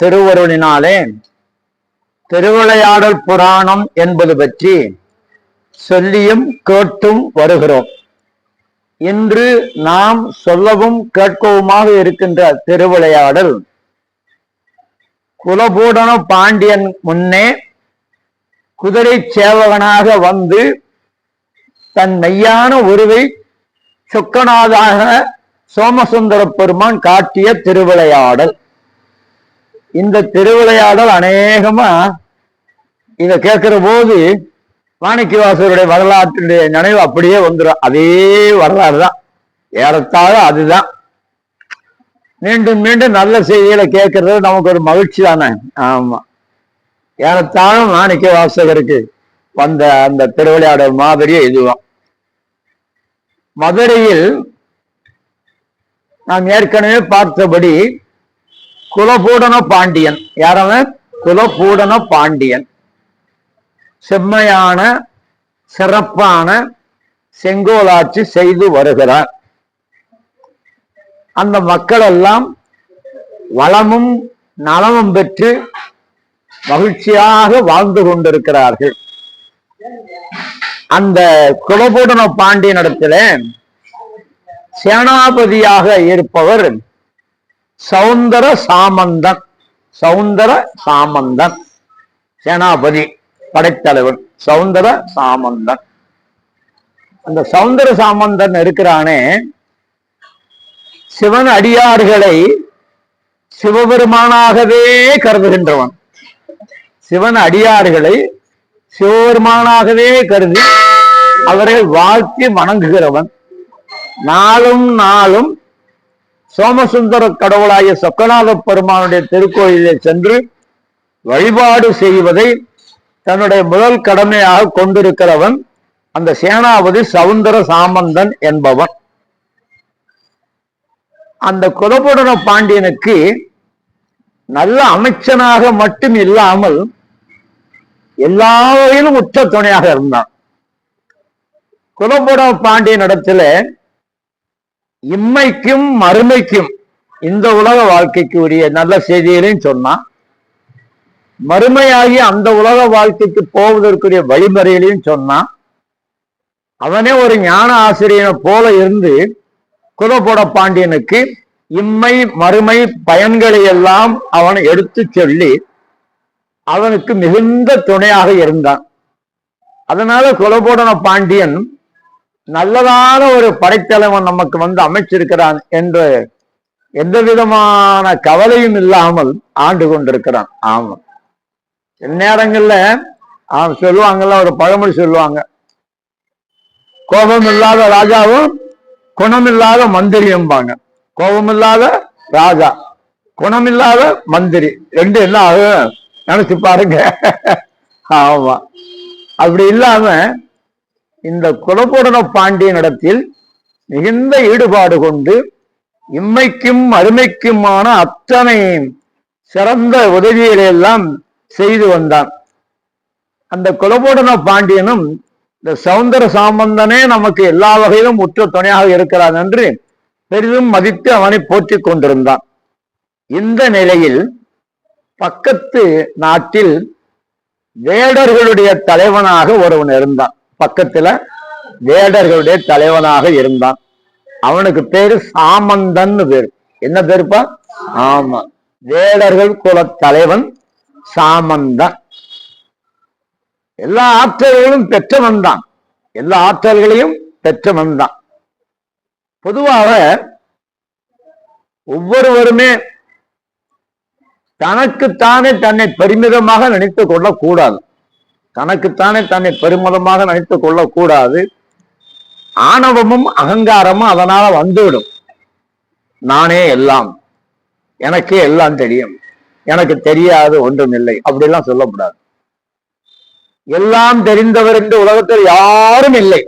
திருவருளினாலே திருவிளையாடல் புராணம் என்பது பற்றி சொல்லியும் கேட்டும் வருகிறோம். இன்று நாம் சொல்லவும் கேட்கவுமாக இருக்கின்ற திருவிளையாடல் குலபூடன பாண்டியன் முன்னே குதிரை சேவகனாக வந்து தன் மெய்யான உருவை சொக்கநாதாக சோமசுந்தர பெருமான் காட்டிய திருவிளையாடல். இந்த திருவிளையாடல் அநேகமா இத கேட்கிற போது மாணிக்கவாசருடைய வரலாற்றுடைய நினைவு அப்படியே வந்துடும். அதே வரலாறு தான், ஏறத்தாழ அதுதான். மீண்டும் மீண்டும் நல்ல செய்திகளை கேட்கறது நமக்கு ஒரு மகிழ்ச்சி தானே. ஆமா, ஏறத்தாழ மாணிக்கவாசகருக்கு வந்த அந்த திருவிளையாடல் மாதிரியே இதுவும். மதுரையில் நாம் ஏற்கனவே பார்த்தபடி குலபூடன பாண்டியன், யாரவன்? குலபூடன பாண்டியன் செம்மையான சிறப்பான செங்கோலாட்சி செய்து வருகிறார். அந்த மக்கள் எல்லாம் வளமும் நலமும் பெற்று மகிழ்ச்சியாக வாழ்ந்து கொண்டிருக்கிறார்கள். அந்த குலபூடன பாண்டியனிடத்துல சேனாபதியாக இருப்பவர் சௌந்தர சாமந்தன். சௌந்தர சாமந்தன் சேனாபதி, படைத்தலைவன் சௌந்தர சாமந்தன். அந்த சௌந்தர சாமந்தன் இருக்கிறானே, சிவன் அடியார்களை சிவபெருமானாகவே கருதுகின்றவன். சிவன் அடியார்களை சிவபெருமானாகவே கருதி அவரை வாழ்த்தி வணங்குகிறவன். நாளும் நாளும் சோமசுந்தர கடவுளாய சொக்கநாத பெருமானுடைய திருக்கோயிலில் சென்று வழிபாடு செய்வதை தன்னுடைய முதல் கடமையாக கொண்டிருக்கிறவன் அந்த சேனாபதி சௌந்தர சாமந்தன் என்பவன். அந்த குலபூடன பாண்டியனுக்கு நல்ல அமைச்சனாக மட்டும் இல்லாமல் எல்லா வகையிலும் உச்ச துணையாக இருந்தான். குலபூடன பாண்டியன் இடத்துல இம்மைக்கும் மறுமைக்கும் இந்த உலக வாழ்க்கைக்கு உரிய நல்ல செய்திகளையும் சொன்னான். மறுமையாகி அந்த உலக வாழ்க்கைக்கு போவதற்குரிய வழிமுறைகளையும் சொன்னான். அவனே ஒரு ஞான ஆசிரியனை போல இருந்து குலபூட பாண்டியனுக்கு இம்மை மறுமை பயன்களை எல்லாம் அவன் எடுத்து சொல்லி அவனுக்கு மிகுந்த துணையாக இருந்தான். அதனால குலபூடன பாண்டியன் நல்லதான ஒரு படைத்தலைவன் நமக்கு வந்து அமைச்சிருக்கிறான் என்று எந்த விதமான கவலையும் இல்லாமல் ஆண்டு கொண்டிருக்கிறான். ஆமா, நேரங்கள்ல சொல்லுவாங்கல்ல, ஒரு பழமொழி சொல்லுவாங்க, கோபம் இல்லாத ராஜாவும் குணமில்லாத மந்திரியும்பாங்க. கோபம் இல்லாத ராஜா, குணமில்லாத மந்திரி, ரெண்டு என்ன ஆகும் நினைச்சு பாருங்க. ஆமா, அப்படி இல்லாம இந்த குலபூடன பாண்டியனிடத்தில் மிகுந்த ஈடுபாடு கொண்டு இம்மைக்கும் அருமைக்குமான அத்தனை சிறந்த உதவிகளை எல்லாம் செய்து வந்தான். அந்த குலபூடன பாண்டியனும் இந்த சௌந்தர சாமந்தனே நமக்கு எல்லா வகையிலும் உற்ற துணையாக இருக்கிறான் என்று பெரிதும் மதித்து அவனை போற்றிக் கொண்டிருந்தான். இந்த நிலையில் பக்கத்து நாட்டில் வேடர்களுடைய தலைவனாக ஒருவன் இருந்தான். பக்கத்துல வேடர்களுடைய தலைவனாக இருந்தான். அவனுக்கு பேரு சாமந்தன் பேரு. என்ன பேருப்பா? ஆமா, வேடர்கள் குல தலைவன் சாமந்தன். எல்லா ஆற்றல்களும் பெற்றவன் தான். எல்லா ஆற்றல்களையும் பெற்றவன் தான். பொதுவாக ஒவ்வொருவருமே தனக்குத்தானே தன்னை பெருமிதமாக நினைத்துக் கொள்ளக்கூடாது. தனக்குத்தானே தன்னை பெருமிதமாக நினைத்துக் கொள்ளக்கூடாது. ஆணவமும் அகங்காரமும் அதனால வந்துவிடும். நானே எல்லாம், எனக்கே எல்லாம் தெரியும், எனக்கு தெரியாது ஒன்றுமில்லை, அப்படிலாம் சொல்லக்கூடாது. எல்லாம் தெரிந்தவர் என்று உலகத்தில் யாரும் இல்லை.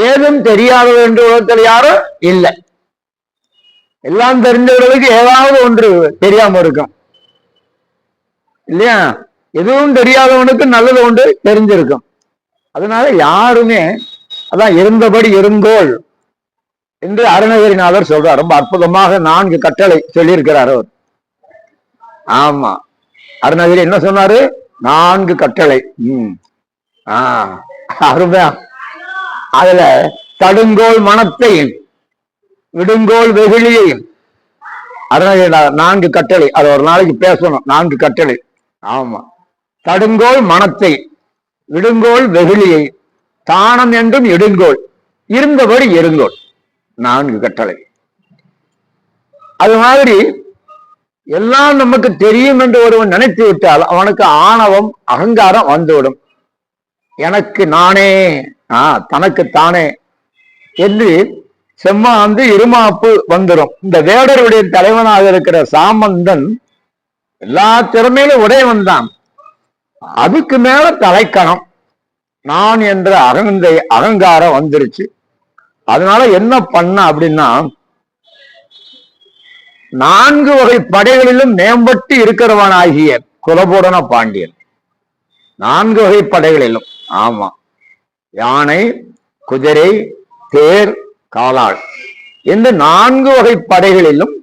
ஏதும் தெரியாதவர் என்று உலகத்தில் யாரும் இல்லை. எல்லாம் தெரிந்தவர்களுக்கு ஏதாவது ஒன்று தெரியாம இருக்கும் இல்லையா? எதுவும் தெரியாதவனுக்கு நல்லது ஒன்று தெரிஞ்சிருக்கும். அதனால யாருமே அதான் இருந்தபடி இருந்தோள் என்று அருணகிரிநாதர் சொல்றார். ரொம்ப அற்புதமாக 4 கட்டளை சொல்லியிருக்கிறார் அவர். ஆமா, அருணகிரி என்ன சொன்னாரு? 4 கட்டளை. அருமையா. அதுல தடுங்கோல் மனத்தையும் விடுங்கோல் வெகுளியையும், அருணகிரி 4 கட்டளை. அது ஒரு நாளைக்கு பேசணும். 4 கட்டளை. ஆமா, தடுங்கோல் மனத்தை, விடுங்கோல் வெகுளியை, தானம் என்றும் எடுங்கோல், இருந்தபடி இருங்கோல். 4 கட்டளை. அது மாதிரி எல்லாம் நமக்கு தெரியும் என்று ஒருவன் நினைத்து விட்டால் அவனுக்கு ஆணவம், அகங்காரம் வந்துவிடும். எனக்கு நானே, தனக்கு தானே என்று செம்மாந்து இருமாப்பு வந்துடும். இந்த வேடருடைய தலைவனாக இருக்கிற சாமந்தன் எல்லா திறமையிலும் உடையவன் தான். அதுக்கு மேல தலைக்கணம், நான் என்ற அகங்காரம் வந்துருச்சு. அதனால என்ன பண்ண அப்படின்னா, 4 வகை படைகளிலும் மேம்பட்டு இருக்கிறவனாகிய குலபோடன பாண்டியன். 4 வகை படைகளிலும். ஆமா, யானை, குதிரை, தேர், காலாள் இந்த 4 வகை படைகளிலும்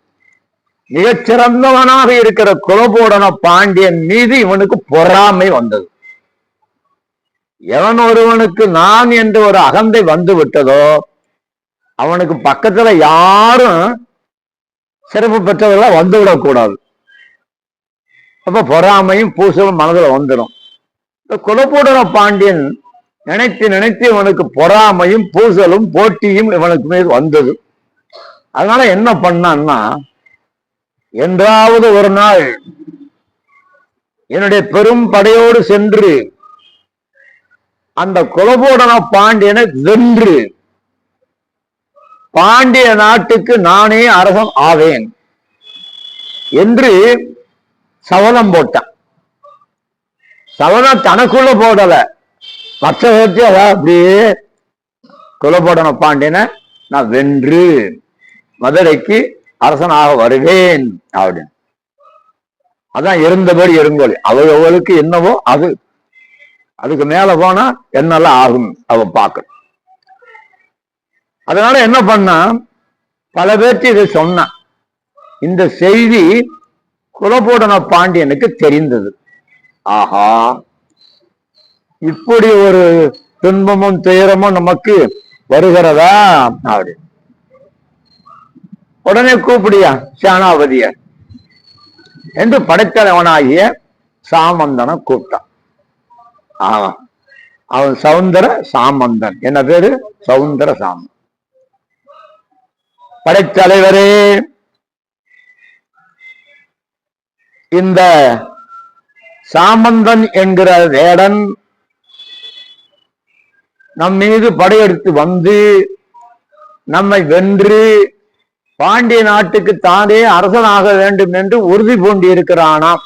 மிகச்சிறந்தவனாக இருக்கிற குலபோடன பாண்டியன் மீது இவனுக்கு பொறாமை வந்தது. எவன் ஒருவனுக்கு நான் என்று ஒரு அகந்தை வந்து விட்டதோ அவனுக்கு பக்கத்துல யாரும் சிறப்பு பெற்றவர்களா வந்துவிடக்கூடாது. அப்ப பொறாமையும் பூசலும் மனதில் வந்துடும். குலபோடன பாண்டியன் நினைத்து நினைத்து இவனுக்கு பொறாமையும் பூசலும் போட்டியும் இவனுக்கு மீது வந்தது. அதனால என்ன பண்ணான்னா, என்றாவது ஒரு நாள் என்னுடைய பெரும் படையோடு சென்று அந்த குலபோடன பாண்டியனை வென்று பாண்டிய நாட்டுக்கு நானே அரசன் ஆவேன் என்று சபதம் போட்டான். சபதம் தனக்குள்ள போடல, மற்ற அப்படியே குலபோடன பாண்டியனை நான் வென்று மதுரைக்கு அரசனாக வருவேன் அப்படின்னு. அதான் இருந்தபடி இருங்கோல். அவளுக்கு என்னவோ அது, அதுக்கு மேல போனா என்னெல்லாம் ஆகும் அவ பார்க்க. அதனால என்ன பண்ணா, பல பேர்த்து இதை சொன்னான். இந்த செய்தி குலபோடன பாண்டியனுக்கு தெரிந்தது. ஆஹா, இப்படி ஒரு துன்பமும் துயரமும் நமக்கு வருகிறதா அப்படி. உடனே கூப்பிடியா சேனாபதிய என்று படைத்தலைவனாகிய சாமந்தனை கூப்பிட்டான். அவன் சவுந்தர சாமந்தன். என்ன பேரு? சவுந்தர சாமந்தன். படைத்தலைவரே, இந்த சாமந்தன் என்கிற வேடன் நம் மீது படையெடுத்து வந்து நம்மை வென்று பாண்டிய நாட்டுக்கு தானே அரசனாக வேண்டும் என்று உறுதி பூண்டி இருக்கிறானாம்.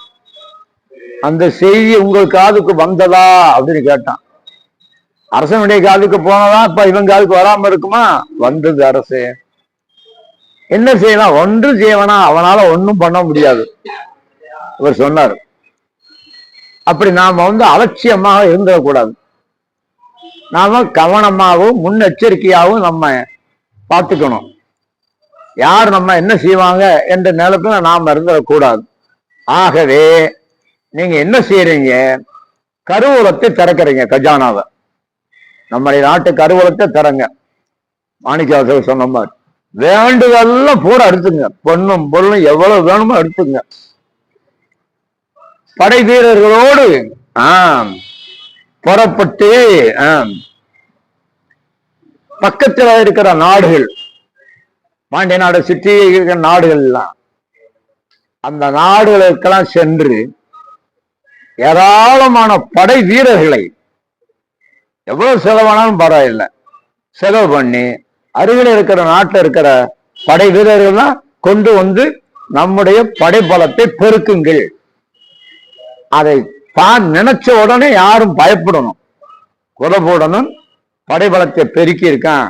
அந்த செய்தி உங்கள் காதுக்கு வந்ததா அப்படின்னு கேட்டான். அரசனுடைய காதுக்கு போனதா? இப்ப இவன் காதுக்கு வராம இருக்குமா? வந்தது. அரசே என்ன செய்யலாம்? ஒன்று செய்வனா, அவனால ஒன்னும் பண்ண முடியாது. இவர் சொன்னார். அப்படி நாம அலட்சியமாக இருந்துடக்கூடாது. நாம கவனமாகவும் முன்னெச்சரிக்கையாகவும் நம்ம பார்த்துக்கணும். யார் நம்ம என்ன செய்வாங்க என்ற நிலத்துல நாம இருந்துடக்கூடாது. ஆகவே நீங்க என்ன செய்யறீங்க? கருவூலத்தை திறக்கிறீங்க, கஜானாவை. நம்முடைய நாட்டு கருவூலத்தை திறங்க. மாணிக்கவாசகர் சொன்ன மாதிரி வேண்டுதெல்லாம் பூரா எடுத்துங்க. பொண்ணும் பொருளும் எவ்வளவு வேணுமோ எடுத்துங்க. படை வீரர்களோடு புறப்பட்டு பக்கத்தில் இருக்கிற நாடுகள், பாண்டிய நாடு சுற்றி இருக்கிற நாடுகள் எல்லாம், அந்த நாடுகளுக்கெல்லாம் சென்று ஏராளமான படை வீரர்களை, எவ்வளவு செலவானாலும் பரவாயில்லை, செலவு பண்ணி அருகில் இருக்கிற நாட்டில் இருக்கிற படை வீரர்கள்லாம் கொண்டு வந்து நம்முடைய படைபலத்தை பெருக்குங்கள். அதை நினைச்ச உடனே யாரும் பயப்படணும். குலபோடனும் படைபலத்தை பெருக்கி இருக்கான்,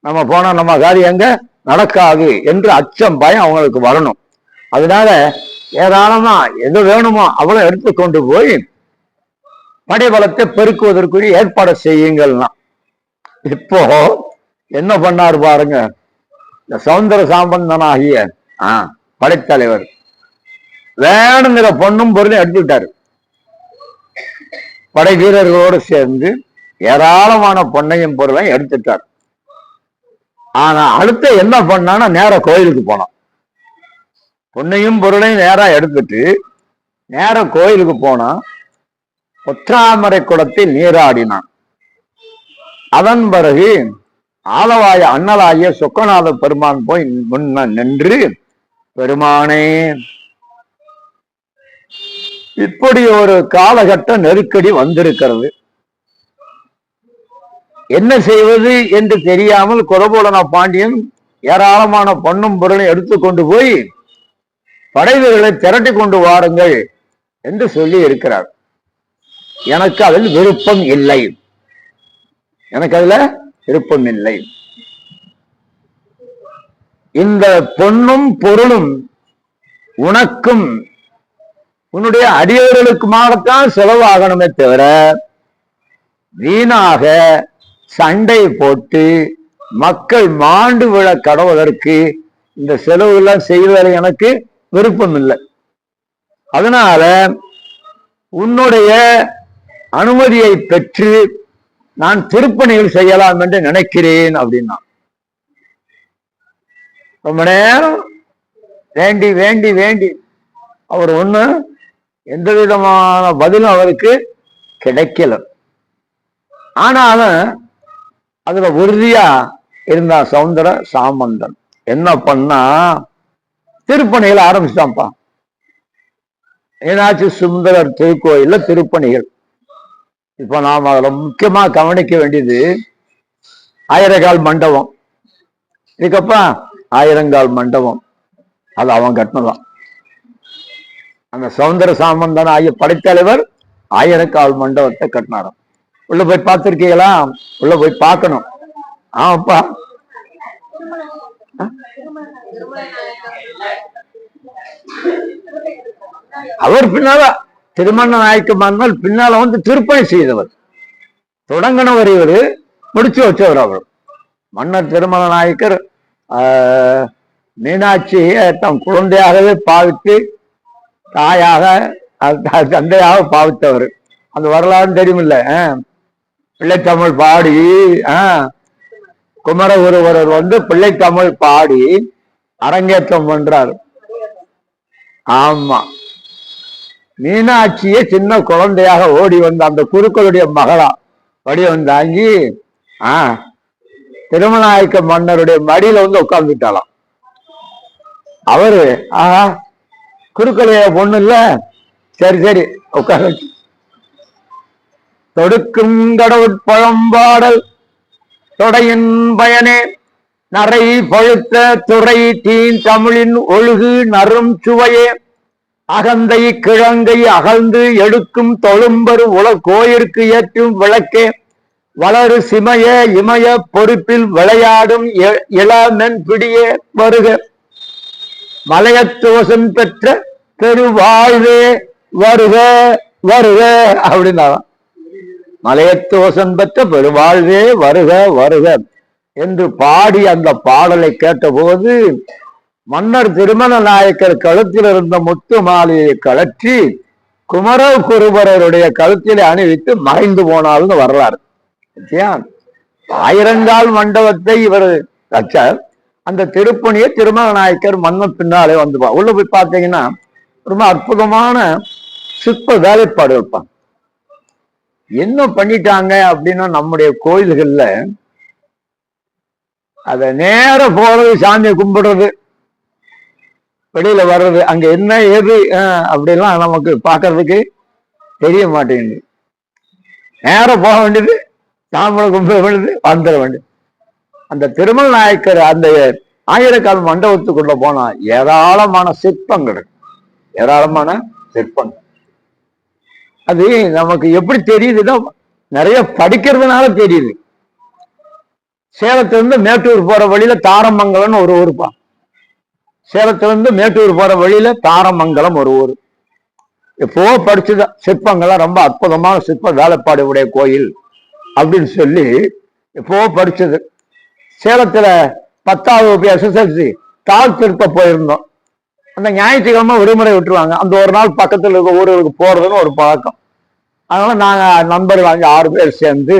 நம்ம போனா நம்ம காரியம் எங்க நடக்காது என்று அச்சம், பயம் அவங்களுக்கு வரணும். அதனால ஏராளமா எது வேணுமோ அவ்வளவு எடுத்து கொண்டு போய் படைபலத்தை பெருக்குவதற்குரிய ஏற்பாடு செய்யுங்கள்னா. இப்போ என்ன பண்ணாரு பாருங்க, இந்த சவுந்தர சாம்பந்தனாகிய படைத்தலைவர் வேணுங்கிற பொண்ணும் பொருளும் எடுத்துக்கிட்டாரு. படை வீரர்களோடு சேர்ந்து ஏராளமான பொண்ணையும் பொருளையும் எடுத்துட்டார். ஆனா அடுத்த என்ன பண்ணான்னா நேர கோயிலுக்கு போனான். பொண்ணையும் பொருளையும் நேரா எடுத்துட்டு நேர கோயிலுக்கு போனா பொற்றாமரை குளத்தில் நீராடினான். அதன் பிறகு ஆலவாய அண்ணலாகிய சொக்கநாத பெருமான் போய் முன்ன நின்று, பெருமானே, இப்படி ஒரு காலகட்ட நெருக்கடி வந்திருக்கிறது, என்ன செய்வது என்று தெரியாமல் குலபோலன பாண்டியன் ஏராளமான பொன்னும் பொருளையும் எடுத்துக்கொண்டு போய் படை வீரர்களை திரட்டி கொண்டு வாருங்கள் என்று சொல்லி இருக்கிறார். எனக்கு அதில் விருப்பம் இல்லை, எனக்கு அதுல விருப்பம் இல்லை. இந்த பொன்னும் பொருளும் உனக்கும் உன்னுடைய அடியவர்களுக்குமாகத்தான் செலவாகணுமே தவிர வீணாக சண்டை போட்டு மக்கள் மாண்டு விழ கடவுதற்கு இந்த செலவு எல்லாம் செய்வதில் எனக்கு விருப்பம் இல்லை. அதனால உன்னுடைய அனுமதியை பெற்று நான் திருப்பணிகள் செய்யலாம் என்று நினைக்கிறேன் அப்படின்னா. ரொம்ப நேரம் வேண்டி வேண்டி வேண்டி அவர் ஒண்ணு எந்த விதமான பதிலும் அவருக்கு கிடைக்கல. ஆனாலும் அதுல உறுதியா இருந்தா சௌந்தர சாமந்தன் என்ன பண்ணா திருப்பணிகள் ஆரம்பிச்சிட்டான்ப்பா. மீனாட்சி சுந்தரர் திருக்கோயில்ல திருப்பணிகள். இப்ப நாம அதுல முக்கியமா கவனிக்க வேண்டியது ஆயிரங்கால் மண்டபம். இதுக்கப்பா ஆயிரங்கால் மண்டபம் அது அவன் கட்டினதான். அந்த சௌந்தர சாமந்தன் ஆகிய படைத்தலைவர் ஆயிரங்கால் மண்டபத்தை கட்டினாராம். உள்ள போய் பார்த்திருக்கீங்களா? உள்ள போய் பார்க்கணும். ஆமாப்பா, அவர் பின்னால திருமண நாயக்க மன்னர் பின்னால வந்து திருப்பணி செய்தவர், தொடங்கினவர் இவரு, முடிச்சு வச்சவர் அவர். மன்னர் திருமண நாயக்கர் மீனாட்சியை தம் குழந்தையாகவே பாவித்து தாயாக தந்தையாக பாவித்தவர். அந்த வரலாறு தெரியுமில்ல. பிள்ளைத்தமிழ் பாடி குமர ஒருவர் வந்து பிள்ளைத்தமிழ் பாடி அரங்கேற்றம் பண்றார். ஆமா, மீனாட்சியே சின்ன குழந்தையாக ஓடி வந்த அந்த குருக்களுடைய மகளா வடிவம் தாங்கி திருமணநாயக்க மன்னருடைய மடியில வந்து உட்கார்ந்துட்டாளாம். அவரு குருக்களுடைய பொண்ணு இல்ல, சரி சரி உட்கார. தொடுக்கும் கடவுட்பழம்பாடல் தொடையின் பயனே நரை பழுத்த துறை தீன் தமிழின் ஒழுகு நரும் சுவையே அகந்தை கிழங்கை அகழ்ந்து எடுக்கும் தொழும்பரு கோயிற்கு ஏற்றும் விளக்கே வளரு சிமய இமய பொறுப்பில் விளையாடும் இளமென் பிடியே வருக மலையத்தோசன் பெற்ற பெருவாழ்வே வருக வருக அப்படின்னா மலையத்தோசன் பெற்ற பெருவாழ்வே வருக வருக என்று பாடி அந்த பாடலை கேட்டபோது மன்னர் திருமண நாயக்கர் கழுத்தில் இருந்த முத்து மாலையை கழற்றி குமர குருபரருடைய கழுத்திலே அணிவித்து மறைந்து போனால்னு வரலாறு. ஆயிரங்கால் மண்டபத்தை இவர் வச்சார். அந்த திருப்பணியை திருமண நாயக்கர் மன்னர் பின்னாலே வந்து உள்ள போய் பார்த்தீங்கன்னா ரொம்ப அற்புதமான சிற்ப வேலைப்பாடு வைப்பாங்க. என்ன பண்ணிட்டாங்க அப்படின்னா, நம்முடைய கோயில்கள்ல அத நேர போறது, சாமியை கும்பிடுறது, வெளியில வர்றது, அங்க என்ன ஏது அப்படிலாம் நமக்கு பார்க்கறதுக்கு தெரிய மாட்டேங்குது. நேரம் போக வேண்டியது, சாமியை கும்பிட வேண்டியது, வந்துட வேண்டியது. அந்த திருமண நாயக்கர் அந்த ஆயிரக்கால் மண்டபத்துக்குள்ள போனா ஏராளமான சிற்பங்கள், ஏராளமான சிற்பங்கள். அது நமக்கு எப்படி தெரியுதுன்னா, நிறைய படிக்கிறதுனால தெரியுது. சேலத்திலிருந்து மேட்டூர் போற வழியில தாரமங்கலம்னு ஒரு ஊருப்பா. சேலத்திலிருந்து மேட்டூர் போற வழியில தாரமங்கலம் ஒரு ஊர். எப்போ படிச்சுத சிற்பங்கள்லாம் ரொம்ப அற்புதமான சிற்ப வேலைப்பாடு உடைய கோயில் அப்படின்னு சொல்லி எப்போ படிச்சது. சேலத்துல 10வது SSLC தாழ் திருத்த போயிருந்தோம். அந்த ஞாயிற்றுக்கிழமை விடுமுறை விட்டுருவாங்க. அந்த ஒரு நாள் பக்கத்தில் இருக்க ஊர்களுக்கு போறதுன்னு ஒரு பழக்கம். அதனால நாங்க நண்பர்கள் 6 பேர் சேர்ந்து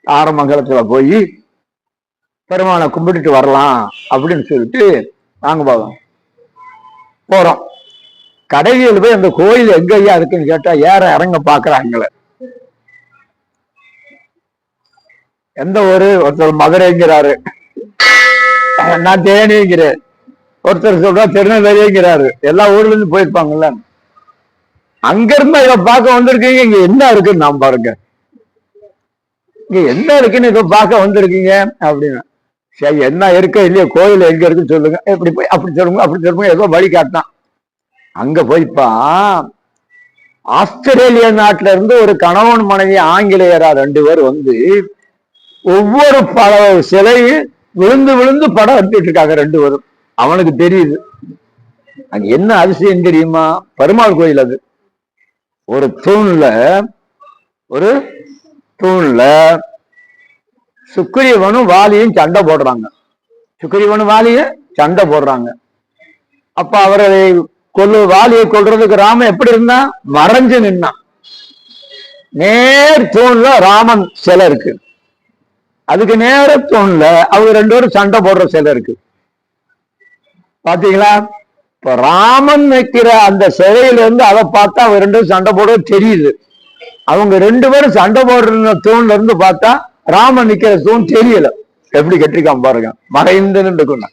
ஆரமங்கலத்துல போய் பெருமானை கும்பிட்டுட்டு வரலாம் அப்படின்னு சொல்லிட்டு நாங்க போறோம். கடையில் போய் அந்த கோயில் எங்க ஐயா இருக்குன்னு கேட்டா ஏற இறங்க பாக்குறாங்களே. எந்த ஊரு? ஒருத்தர் மதுரைங்கிறாரு, நான் தேனிங்கிறேன், ஒருத்தர் சொல்றா திருநெல்வேலிங்கிறாரு. எல்லா ஊர்ல இருந்து போயிருப்பாங்கல்ல. அங்க இருந்து இதை பார்க்க வந்திருக்கீங்க, இங்க என்ன இருக்குன்னு நான் பாருங்க, இங்க என்ன இருக்குன்னு இதை பார்க்க வந்திருக்கீங்க அப்படின்னா, சரி என்ன இருக்க இல்லையா, கோயில் எங்க இருக்குன்னு சொல்லுங்க. எப்படி போய் அப்படி சொல்லுங்க அப்படி சொல்லுங்க, ஏதோ வழி காட்டினான். அங்க போய்ப்பா ஆஸ்திரேலிய நாட்டுல இருந்து ஒரு கணவன் மனைவி ஆங்கிலேயரா 2 பேர் வந்து ஒவ்வொரு சிலையும் விழுந்து விழுந்து படம் எடுத்துட்டு இருக்காங்க 2 பேரும். அவனுக்கு தெரியுது அங்க என்ன அதிசயம் தெரியுமா? பெருமாள் கோயில் அது. ஒரு தூண்ல சுக்கிரீவனும் வாலியும் சண்டை போடுறாங்க. சுக்கிரீவனும் வாலியும் சண்டை போடுறாங்க. அப்ப அவரை வாலியை கொல்றதுக்கு ராமன் எப்படி இருந்தா? மறைஞ்சு நின்னான். நேர் தூண்ல ராமன் சிலை இருக்கு, அதுக்கு நேர தூண்ல அவங்க 2 பேரும் சண்டை போடுற சிலை இருக்கு. பாத்தீங்களா? இப்ப ராமன் வைக்கிற அந்த சிலையில இருந்து அதை பார்த்தா அவங்க 2 பேரும் சண்டை போட தெரியுது. அவங்க 2 பேரும் சண்டை போடுற தூண்ல இருந்து பார்த்தா ராமன் நிக்கிற தூண் தெரியல. எப்படி கட்டிருக்கான் பாருங்க, மறைந்து நின்று.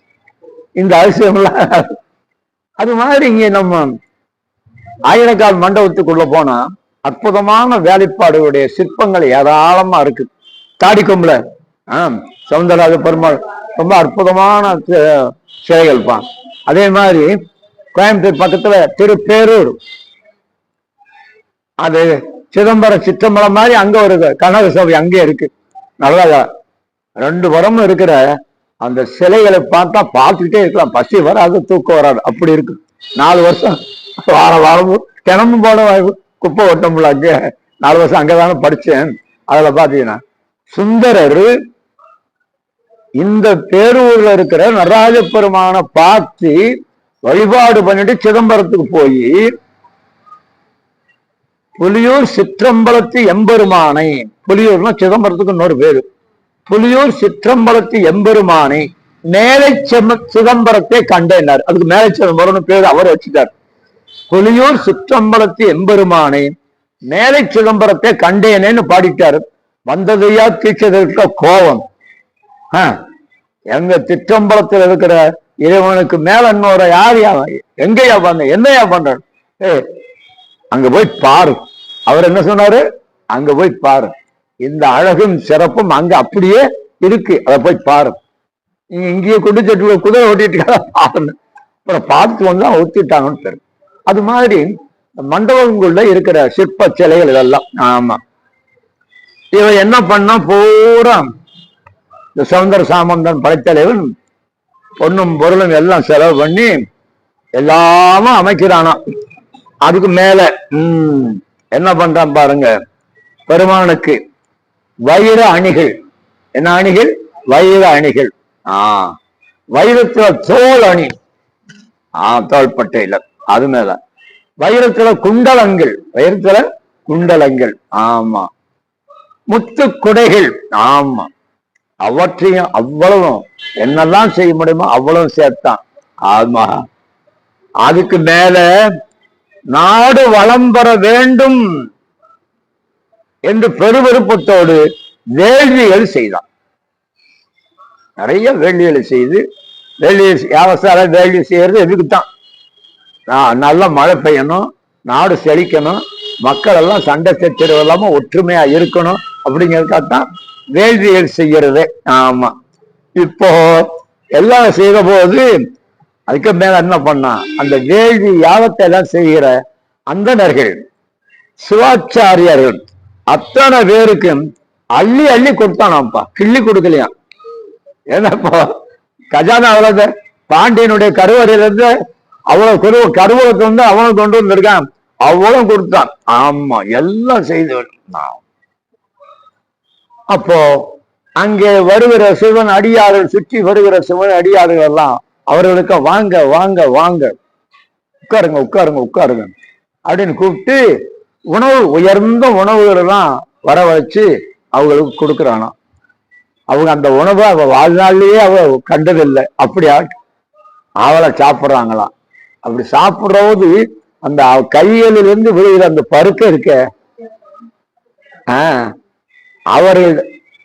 இந்த அதிசயம்லாம் அது மாதிரி இங்க நம்ம ஆயிரக்கால் மண்டபத்துக்குள்ள போனா அற்புதமான வேலைப்பாடுடைய சிற்பங்கள் ஏராளமா இருக்கு. தாடிக்கொம்புல சவுந்தரராஜ பெருமாள் ரொம்ப அற்புதமான சிலைகள் பா. அதே மாதிரி கோயம்புத்தூர் பக்கத்துல திருப்பேரூர், அது சிதம்பரம் சிற்றம்பலம் மாதிரி அங்க ஒரு கனக சபை அங்கே இருக்கு. நல்லா 2 புறமும் இருக்கிற அந்த சிலைகளை பார்த்தா பார்த்துக்கிட்டே இருக்கலாம், பசி வராது, தூக்கம் வராது, அப்படி இருக்கு. 4 வருஷம் வாரமும் தினமும் போட குப்பை ஓட்டமுல அங்கே 4 வருஷம் அங்கதானே படிச்சேன். அதுல பாத்தீங்கன்னா சுந்தரர் இந்த பேரூர்ல இருக்கிற நடராஜ பெருமானை பார்த்து வழிபாடு பண்ணிட்டு சிதம்பரத்துக்கு போய் புலியூர் சிற்றம்பலத்து எம்பெருமானை, புலியூர்னா சிதம்பரத்துக்கு இன்னொரு பேரு, புலியூர் சிற்றம்பலத்து எம்பெருமானை மேலை சிதம்பரத்தை கண்டேனார். அதுக்கு மேலை சிதம்பரம் பேர் அவர் வச்சுட்டார். புலியூர் சிற்றம்பலத்து எம்பெருமானை மேலை சிதம்பரத்தை கண்டேனேன்னு பாடிட்டாரு. வந்ததையா தீட்சதற்கு கோபம், எங்க சிற்றம்பலத்தில் இருக்கிற இறைவனுக்கு மேல இன்னொரு யாரையா எங்கயா பண்ண என்னையா பண்ற, அங்க போய் பாரு. அவர் என்ன சொன்னாரு? அங்க போய் பாரு, இந்த அழகும் சிறப்பும் அங்க அப்படியே இருக்கு, அதை போய் பாரு. நீங்க இங்கேயே கொண்டு செட்டு குதிரை ஓட்டிட்டு பாருங்க. அப்புறம் பார்த்து வந்து ஒத்திட்டாங்கன்னு பேரு. அது மாதிரி மண்டபங்குள்ள இருக்கிற சிற்ப சிலைகள் இதெல்லாம். ஆமா, இவன் என்ன பண்ணா பூரா இந்த சவுந்தர சாமந்தன் படைத்தலைவன் பொண்ணும் பொருளும் எல்லாம் செலவு பண்ணி எல்லாமும் அமைக்கிறானா. அதுக்கு மேல என்ன பண்றான் பாருங்க, பெருமானுக்கு வைர அணிகள். என்ன அணிகள்? வைர அணிகள். வைரத்துல தோல் அணி, தோள்பட்டையில அது மேல வைரத்துல குண்டலங்கள், வைரத்துல குண்டலங்கள். ஆமா, முத்து குடைகள். ஆமா, அவற்றையும் அவ்வளவும் என்னெல்லாம் செய்ய முடியுமோ அவ்வளவு சேர்த்தான். ஆமா, அதுக்கு மேல நாடு வளம் பெற வேண்டும் என்று பெருவிருப்பத்தோடு வேள்விகள் செய்தான். நிறைய வேள்விகளை செய்து, வேள்வி செய்யறது எதுக்குத்தான்? நல்ல மழை பெய்யணும், நாடு செழிக்கணும், மக்கள் எல்லாம் சண்டை சச்சரவு இல்லாம ஒற்றுமையா இருக்கணும் அப்படிங்கிறதுக்காகத்தான் வேள்விகள் செய்யறது. ஆமா, இப்போ எல்லாம் செய்த போது அதுக்கு மேல என்ன பண்ணா, அந்த வேள்வி யாகத்தை எல்லாம் செய்கிற அந்தணர்கள், சிவாச்சாரியர்கள் அத்தனை பேருக்கும் அள்ளி அள்ளி கொடுத்தானாப்பா, கிள்ளி கொடுக்கலையா. ஏன்னாப்பா கஜானா அவ்வளவு பாண்டியனுடைய கருவறையிலிருந்து அவ்வளவு கருவூலத்தை வந்து அவனும் கொண்டு வந்திருக்கான், அவ்வளவு கொடுத்தான். ஆமா, எல்லாம் செய்து. அப்போ அங்கே வருகிற சிவன் அடியார்கள், சுற்றி வருகிற சிவன் அடியார்கள் எல்லாம் அவர்களுக்கு வாங்க வாங்க வாங்க உட்காருங்க உட்காருங்க உட்காருங்க அப்படின்னு கூப்பிட்டு உணவு, உயர்ந்த உணவுகள் எல்லாம் வர வச்சு அவங்களுக்கு கொடுக்குறானா. அவங்க அந்த உணவை அவ வாழ்நாள்லயே அவ கண்டதில்லை, அப்படியா அவளை சாப்பிட்றாங்களாம். அப்படி சாப்பிடுறது அந்த கைகளிலிருந்து விழுகிற அந்த பருக்க இருக்க, அவர்கள்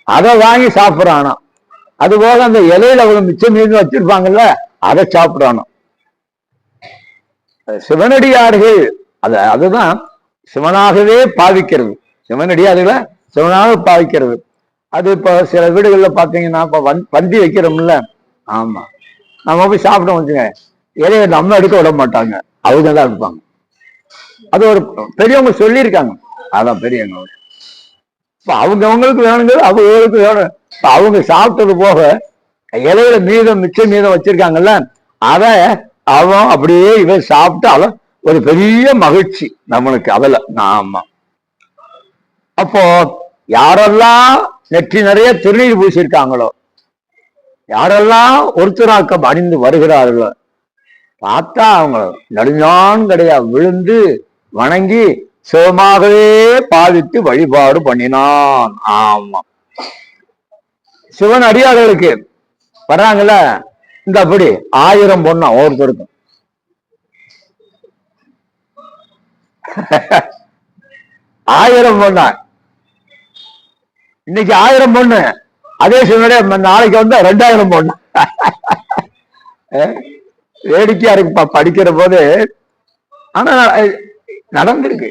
அதை வாங்கி சாப்பிட்றானா. அது போக அந்த இலையில அவங்க மிச்சம் மீது வச்சிருப்பாங்கல்ல, அதை சாப்பிடணும். சிவனடியார்கள் அதுதான் சிவனாகவே பாவிக்கிறது. சிவனடியார்களை சிவனாக பாவிக்கிறது. அது இப்ப சில வீடுகள்ல பாத்தீங்கன்னா இப்ப பந்தி வைக்கிறோம்ல, ஆமா, நம்ம போய் சாப்பிட வச்சுங்க, இலையை நம்ம எடுக்க விட மாட்டாங்க, அவங்க தான் எடுப்பாங்க. அது ஒரு பெரியவங்க சொல்லியிருக்காங்க, அதான் பெரியவங்க. இப்ப அவங்களுக்கு வேணுங்கிறது அவங்களுக்கு வேணும். அவங்க சாப்பிட்டது போக இலையில மிச்சம் மீதம் வச்சிருக்காங்கல்ல, அத அவன் அப்படியே இவன் சாப்பிட்டாலும் ஒரு பெரிய மகிழ்ச்சி நம்மளுக்கு அதுல. ஆமா. அப்போ யாரெல்லாம் நெற்றி நிறைய திருநீர் பூசியிருக்காங்களோ, யாரெல்லாம் ஒருத்தராக்கம் அணிந்து வருகிறார்களோ, பார்த்தா அவங்க நடுஞ்சான் கிடையா விழுந்து வணங்கி சிவமாகவே பாவித்து வழிபாடு பண்ணினான். ஆமா. சிவன் அடியார்களுக்கு வர்றாங்கல்ல, இந்த அப்படி 1000 பொண்ணா ஒவ்வொருத்தருக்கும். 1000 பொண்ணா, இன்னைக்கு 1000 பொண்ணு, அதே சிவனுடைய நாளைக்கு வந்து 2000 பொண்ணு. வேடிக்கையா இருக்குப்பா படிக்கிற போது. ஆனா நடந்திருக்கு.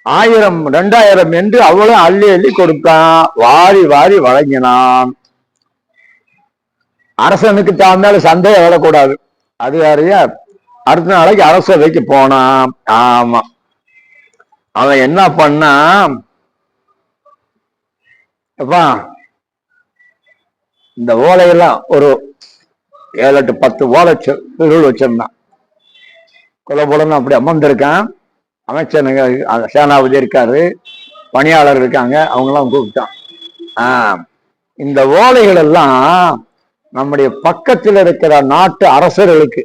1000 2000 என்று அவ்வளவு அள்ளி அள்ளி கொடுத்தான், வாரி வாரி வழங்கினான். அரசனுக்கு தாழ்ந்தாலும் சந்தையை விடக்கூடாது, அது யாரையா. அடுத்த நாளைக்கு அரசவைக்கு போனான். ஆமா. அவன் என்ன பண்ணான், அப்பா இந்த ஓலையெல்லாம் ஒரு 7 8 10 ஓலை திருள் வச்சிருந்தான். கொலபுலன்னு அப்படி அமர்ந்திருக்கான். அமைச்சனுங்க, சேனாபதி இருக்காரு, பணியாளர் இருக்காங்க, அவங்கெல்லாம் கூப்பிட்டான். இந்த ஓலைகள் எல்லாம் நம்முடைய பக்கத்தில் இருக்கிற நாட்டு அரசர்களுக்கு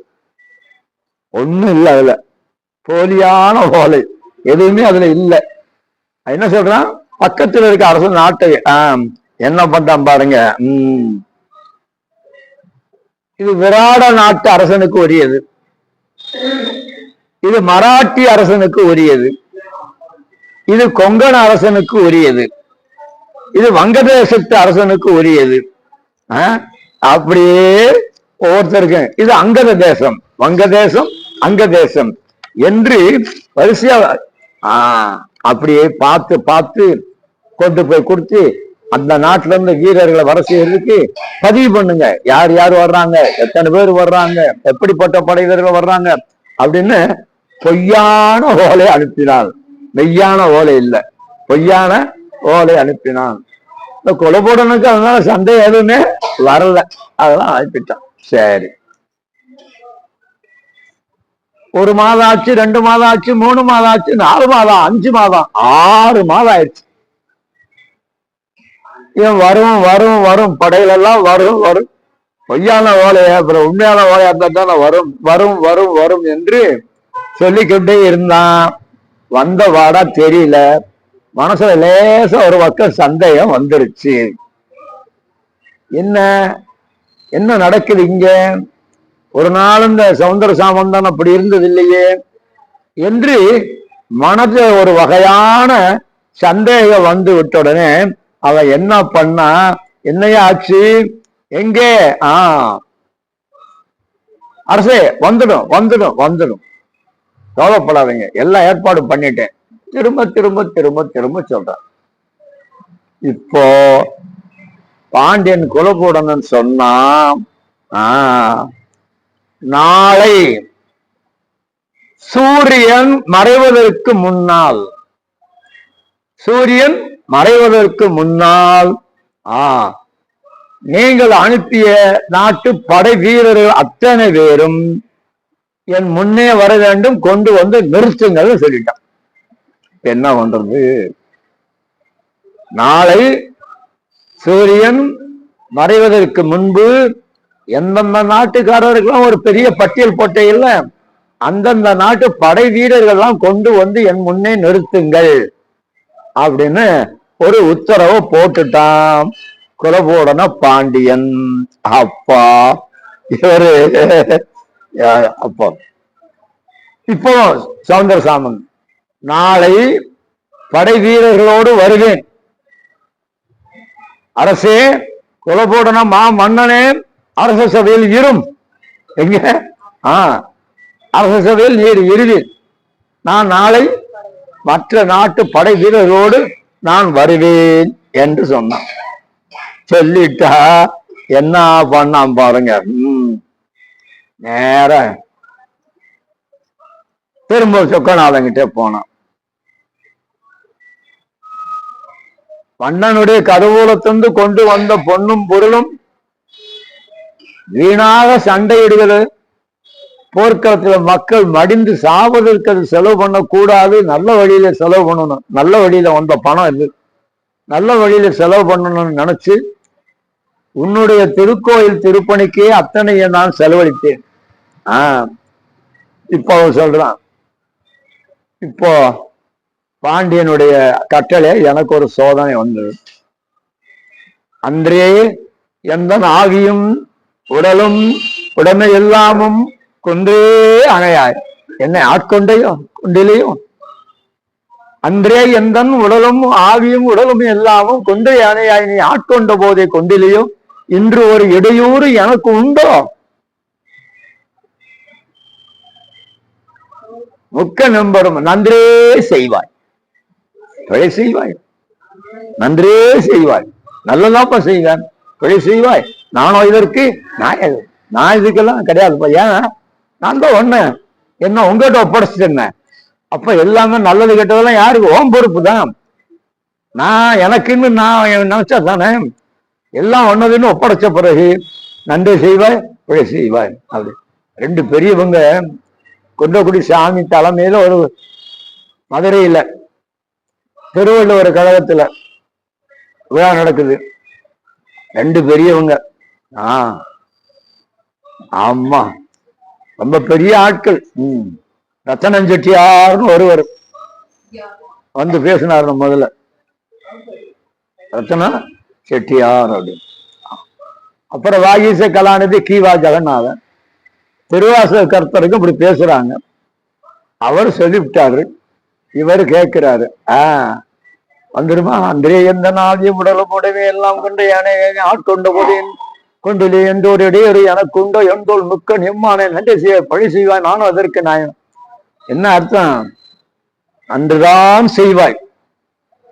ஒண்ணும் இல்லை, அதுல போலியான ஓலை எதுவுமே அதுல இல்லை. என்ன சொல்றான், பக்கத்தில் இருக்க அரசு நாட்டை என்ன பண்றான் பாருங்க. இது விராட நாட்டு அரசனுக்கு உரியது, இது மராட்டி அரசனுக்கு உரியது, இது கொங்கண அரசனுக்கு உரியது, இது வங்கதேசத்து அரசனுக்கு உரியது. அப்படியே ஒவ்வொருத்தருக்கு இது அங்கத தேசம், வங்கதேசம், அங்கதேசம் என்று வரிசையா அப்படியே பார்த்து பார்த்து கொண்டு போய் கொடுத்து அந்த நாட்டுல இருந்து வீரர்களை வர செய்யறதுக்கு பதிவு பண்ணுங்க, யார் யார் வர்றாங்க, எத்தனை பேர் வர்றாங்க, எப்படிப்பட்ட படை வீரர்கள் வர்றாங்க அப்படின்னு பொய்யான ஓலை அனுப்பினான். மெய்யான ஓலை இல்லை, பொய்யான ஓலை அனுப்பினான். இந்த கொலைபோடனுக்கு அதனால சந்தேகம் எதுவுமே வரல, அதெல்லாம் அனுப்பிட்டான். சரி, 1 மாதம் ஆச்சு, 2 மாதம் ஆச்சு, 3 மாதம் ஆச்சு, 4 மாதம், 5 மாதம், 6 மாதம் ஆயிடுச்சு. இவன் வரும் வரும் வரும், படையிலெல்லாம் வரும் வரும், பொய்யான ஓலைய அப்புறம் உண்மையான ஓலையா இருந்தா வரும் வரும் வரும் வரும் என்று சொல்லிக்கிட்டே இருந்தான். வந்த வாடா தெரியல, மனசுல லேச ஒரு பக்கம் சந்தேகம் வந்துருச்சு. என்ன என்ன நடக்குது இங்க, ஒரு நாள் இந்த சௌந்தர சாமந்தான் அப்படி இருந்தது இல்லையே என்று மனது ஒரு வகையான சந்தேகம் வந்து விட்ட உடனே அவன் என்ன பண்ணா, என்னையா ஆச்சு, எங்கே, அரசே வந்துடும் வந்துடும் வந்துடும், கவலைப்படாதீங்க, எல்லாம் ஏற்பாடு பண்ணிட்டேன், திரும்ப திரும்ப திரும்ப திரும்ப சொல்றான். இப்போ பாண்டியன் குலபூடனன் சொன்னான், நாளை சூரியன் மறைவதற்கு முன்னால், சூரியன் மறைவதற்கு முன்னால் நீங்கள் அனுப்பிய நாட்டு படை வீரர்கள் அத்தனை பேரும் என் முன்னே வர வேண்டும், கொண்டு வந்து நிறுத்துங்கள் சொல்லிட்டான். என்ன பண்றது, நாளை சூரியன் மறைவதற்கு முன்பு எந்தெந்த நாட்டுக்காரர்களும் ஒரு பெரிய பட்டியல் போட்டே இல்லை, அந்தந்த நாட்டு படை வீரர்கள்லாம் கொண்டு வந்து என் முன்னே நிறுத்துங்கள் அப்படின்னு ஒரு உத்தரவை போட்டுட்டான் குலபோடன பாண்டியன். அப்பா இவரு அப்போ இப்போ சௌந்தர சாமன் நாளை படை வீரர்களோடு வருவேன். அரசே, குலபோடன மன்னனே, அரச சபையில் இரும். எங்க அரச சபையில் நீர் இருவீர். நான் நாளை மற்ற நாட்டு படை வீரர்களோடு நான் வருவேன் என்று சொன்னான். சொல்லிட்டா என்ன பண்ணான் பாருங்க. நேர திரும்ப சொக்கநாதங்கிட்ட போனான். மன்னனுடைய கருவூலத்திலிருந்து கொண்டு வந்த பொன்னும் பொருளும் வீணாக சண்டையிடுவது, போர்க்களத்துல மக்கள் மடிந்து சாவதற்கு அது செலவு பண்ணக்கூடாது, நல்ல வழியில செலவு பண்ணணும். நல்ல வழியில வந்த பணம் இது, நல்ல வழியில செலவு பண்ணணும்னு நினைச்சு உன்னுடைய திருக்கோயில் திருப்பணிக்கே அத்தனையை நான் செலவழித்தேன். இப்போ சொல்றான், இப்போ பாண்டியனுடைய கட்டளை எனக்கு ஒரு சோதனை வந்தது. அன்றே எந்த ஆவியும் உடலும் உடமை எல்லாமும் கொண்டே அணையாய் என்னை ஆட்கொண்டையோ கொண்டிலையோ, அன்றே எந்த உடலும் ஆவியும் உடலும் எல்லாமும் கொண்டே அணையாய் நீ ஆட்கொண்ட போதே கொண்டிலையோ, இன்று ஒரு இடையூறு எனக்கு உண்டோ? முக்க நம்பரும் நன்றே செய்வாய், பிழை செய்வாய், நன்றே செய்வாய், நல்லதாப்பா செய்வேன், பிழை செய்வாய். நானோ இதற்கு நான் இதுக்கெல்லாம் கிடையாது. ஏன் நான் தான் ஒண்ணு என்ன உங்ககிட்ட ஒப்படைச்சிட்டேன். அப்ப எல்லாமே நல்லது கெட்டதெல்லாம் யாருக்கு? ஓம் பொறுப்பு தான். நான் எனக்குன்னு நான் நினைச்சா தானே எல்லாம் ஒன்னதுன்னு ஒப்படைச்ச பிறகு நன்றி செய்வாய், பிழை செய்வாய். அப்படி ரெண்டு பெரியவங்க குன்றக்குடி சாமி தலைமையில ஒரு மதுரையில திருவள்ளுவர் கழகத்துல விழா நடக்குது. ரெண்டு பெரியவங்க, ஆமா ரொம்ப பெரிய ஆட்கள். ரத்தனம் செட்டியார்னு ஒருவர் வந்து பேசினார். முதல்ல ரத்தன செட்டியார் அப்படின்னு. அப்புறம் வாகீச கலாநிதி கீவா ஜெகநாதன் திருவாசக கர்த்தருக்கு இப்படி பேசுறாங்க. அவர் சொல்லிவிட்டாரு, இவர் கேட்கிறாரு, வந்துருமா? அன்றே எந்த நாதியும் உடலும் உடவே எல்லாம் கொண்டு யானை ஆட்கொண்ட போது கொண்டிலே என்றோரு இடையொரு எனக்கு உண்டோ எந்தோல் முக்க நிம்மான நன்றி செய்ய பழி செய்வாய், நானும் அதற்கு நியாயம். என்ன அர்த்தம்? அன்றுதான் செய்வாய்,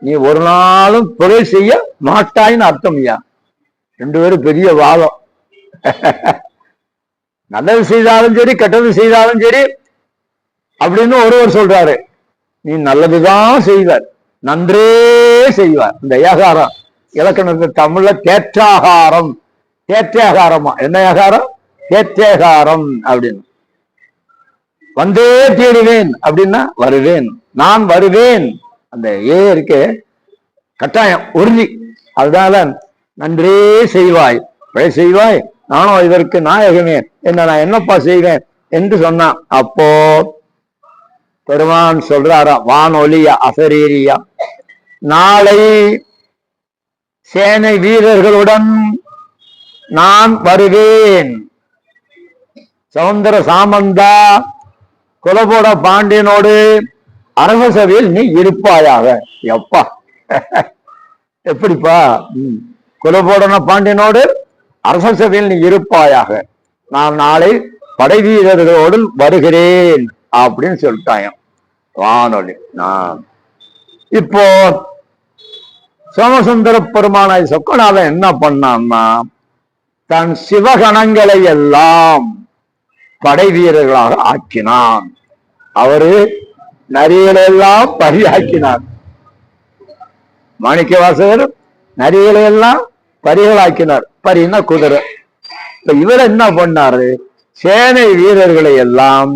நீ ஒரு நாளும் தொழில் செய்ய மாட்டாயின்னு அர்த்தம். ஐயா ரெண்டு பேரும் பெரிய வாதம். நல்லது செய்தாலும் சரி கெட்டது செய்தாலும் சரி அப்படின்னு ஒருவர் சொல்றாரு, நீ நல்லதுதான் செய்வார், நன்றே செய்வார். இந்த ஏகாரம் இலக்கணத்து தமிழ்ல தேற்றாகாரம், தேற்றேகாரமா என்ன ஏகாரம்? தேற்றேகாரம் அப்படின்னு. வந்தே தேடுவேன் அப்படின்னா வருவேன், நான் வருவேன். அந்த ஏ இருக்கு கட்டாயம் உறுதி. அதனால நன்றே செய்வாய், பிழை செய்வாய், நானும் இதற்கு நாயகமே, என்ன நான் என்னப்பா செய்வேன் என்று சொன்னான். அப்போ பெருமான் சொல்றாரா, வானொலியா அசரீரியா, நாளை சேனை வீரர்களுடன் நான் வருவேன். சௌந்தர சாமந்தா குலபோட பாண்டியனோடு அரச சபையில் நீ இருப்பாயாக. எப்பா எப்படிப்பா? குலபோடன பாண்டியனோடு அரச சபையில் நீ இருப்பாயாக, நான் நாளை படை வீரர்களோடு வருகிறேன் அப்படின்னு சொல்லிட்டாங்க வானொலி. இப்போ சோமசுந்தர பெருமானாய் சொக்கநாதன் என்ன பண்ணான்னா, தன் சிவகணங்களை எல்லாம் படை வீரர்களாக ஆக்கினான். அவரு நரிகளை எல்லாம் பரியாக்கினார். மாணிக்க வாசகர் நரிகளை எல்லாம் பரிகளாக்கினார். பரினா குதிரை. இப்ப இவர் என்ன பண்ணாரு, சேனை வீரர்களை எல்லாம்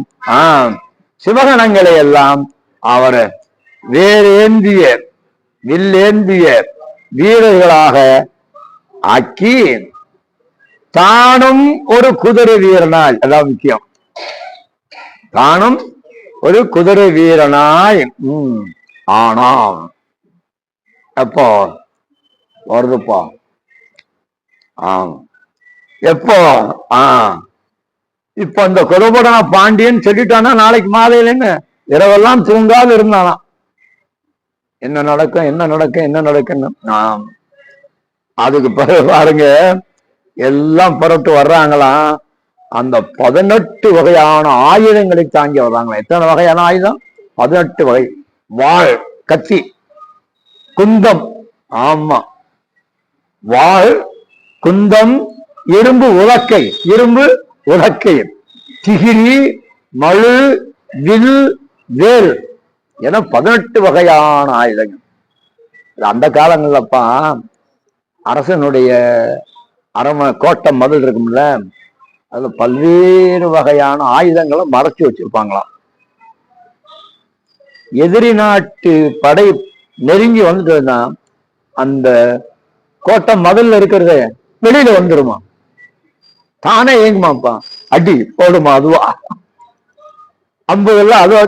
சிவகணங்களை எல்லாம் அவர் வேறேந்திய வில்லேந்திய வீரர்களாக ஆக்கி தானும் ஒரு குதிரை வீரனால், அதான் முக்கியம். தானும் ஒரு குதிரை வீரனாய் ஆனாம். எப்போ வருதுப்பா? எப்போ? இப்ப அந்த குலபுடன பாண்டியன் சொல்லிட்டானா நாளைக்கு மாலையிலன்னு இரவெல்லாம் தூங்காது இருந்தானா. என்ன நடக்கும் என்ன நடக்கும் என்ன நடக்குன்னு. அதுக்கு பிறகு பாருங்க, எல்லாம் புறட்டு வர்றாங்களாம். அந்த 18 வகையான ஆயுதங்களை தாங்கி வர்றாங்களா. எத்தனை வகையான ஆயுதம்? 18 வகை. வாள், கத்தி, குந்தம், ஆமா, வாள், குந்தம், இரும்பு உலக்கை, திகிரி, மழு, வில், வேல் என 18 வகையான ஆயுதங்கள். அந்த காலங்கள்லப்பா அரசனுடைய அரண்மனை கோட்டை மதில் இருக்கும்ல, அதுல பல்வேறு வகையான ஆயுதங்களை மறைச்சு வச்சிருப்பாங்களாம். எதிரி நாட்டு படை நெருங்கி வந்துட்டுன்னா அந்த கோட்டை மதில் இருக்கிறத வெளியில வந்துருமா, தானே ஏங்குமாப்பா, அடி போடுமா, அதுவா அம்புகள்லாம் அதுவா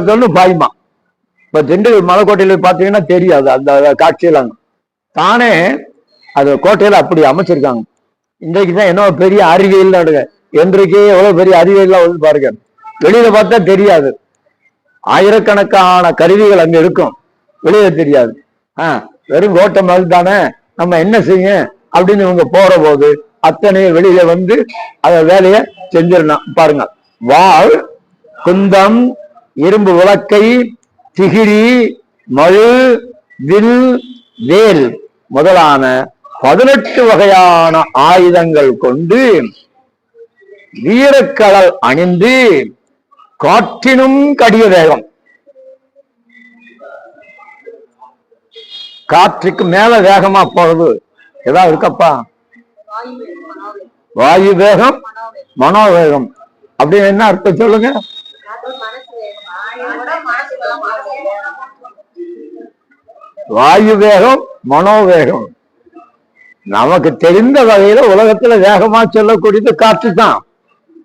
தடு பாயுமா. இப்ப திண்டுக்கல் மலைக்கோட்டையில பாத்தீங்கன்னா தெரியாது அந்த காட்சியெல்லாம். தானே அது கோட்டையில அப்படி அமைச்சிருக்காங்க. இன்றைக்குதான் என்ன பெரிய அறிவியல் என்றைக்கே எவ்வளவு பெரிய அறிவியல் வந்து பாருங்க. வெளியில பார்த்தா தெரியாது, ஆயிரக்கணக்கான கருவிகள் அங்க இருக்கும், வெளியில தெரியாது. வெறும் கோட்டை மாதிரி தானே, நம்ம என்ன செய்ய அப்படின்னு இவங்க போற போது அத்தனையும் வெளியில வந்து அத வேலைய செஞ்சிடணும். பாருங்க, வாள், குந்தம், இரும்பு உலக்கை, திகிரி, மழு, வில், வேல் முதலான 18 வகையான ஆயுதங்கள் கொண்டு வீரக்கடல் அணிந்து காற்றினும் கடிய வேகம், காற்றுக்கு மேல வேகமா போறது ஏதாவது இருக்கப்பா? வாயு வேகம், மனோவேகம் அப்படின்னு என்ன அர்த்தம் சொல்லுங்க? வாயு வேகம், மனோவேகம். நமக்கு தெரிந்த வகையில உலகத்துல வேகமா சொல்லக்கூடியது காற்று தான்.